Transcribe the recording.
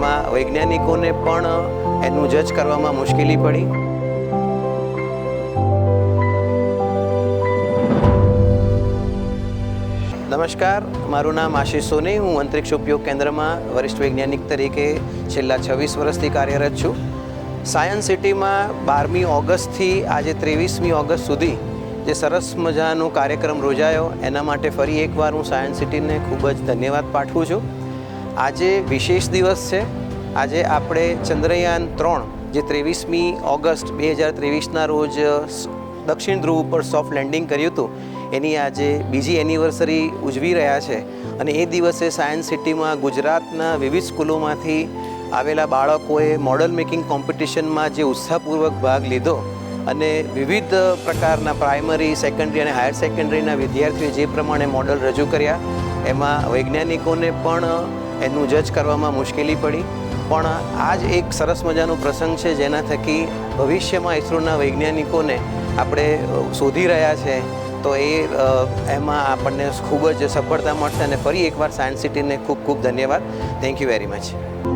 એમાં વૈજ્ઞાનિકોને પણ એનું જજ કરવામાં મુશ્કેલી પડી। નમસ્કાર, મારું નામ આશિષ સોની, હું અંતરિક્ષ ઉપયોગ કેન્દ્રમાં વરિષ્ઠ વૈજ્ઞાનિક તરીકે છેલ્લા 26 વર્ષથી કાર્યરત છું। સાયન્સ સિટીમાં 12મી ઓગસ્ટથી આજે 23મી ઓગસ્ટ સુધી જે સરસ મજાનો કાર્યક્રમ યોજાયો એના માટે ફરી એકવાર હું સાયન્સ સિટીને ખૂબ જ ધન્યવાદ પાઠવું છું। આજે વિશેષ દિવસ છે। આજે આપણે ચંદ્રયાન 3 જે 23મી ઓગસ્ટ 2023ના રોજ દક્ષિણ ધ્રુવ ઉપર સોફ્ટ લેન્ડિંગ કર્યું હતું એની આજે બીજી એનિવર્સરી ઉજવી રહ્યા છે અને એ દિવસે સાયન્સ સિટીમાં ગુજરાતના વિવિધ સ્કૂલોમાંથી આવેલા બાળકોએ મોડલ મેકિંગ કોમ્પિટિશનમાં જે ઉત્સાહપૂર્વક ભાગ લીધો અને વિવિધ પ્રકારના પ્રાઇમરી, સેકન્ડરી અને હાયર સેકન્ડરીના વિદ્યાર્થીઓએ જે પ્રમાણે મોડલ રજૂ કર્યા એમાં વૈજ્ઞાનિકોને પણ એનું જજ કરવામાં મુશ્કેલી પડી। પણ આ જ એક સરસ મજાનો પ્રસંગ છે જેના થકી ભવિષ્યમાં ઇસરોના વૈજ્ઞાનિકોને આપણે શોધી રહ્યા છે તો એમાં આપણને ખૂબ જ સફળતા મળશે અને ફરી એકવાર સાયન્સ સિટીને ખૂબ ખૂબ ધન્યવાદ। Thank you very much.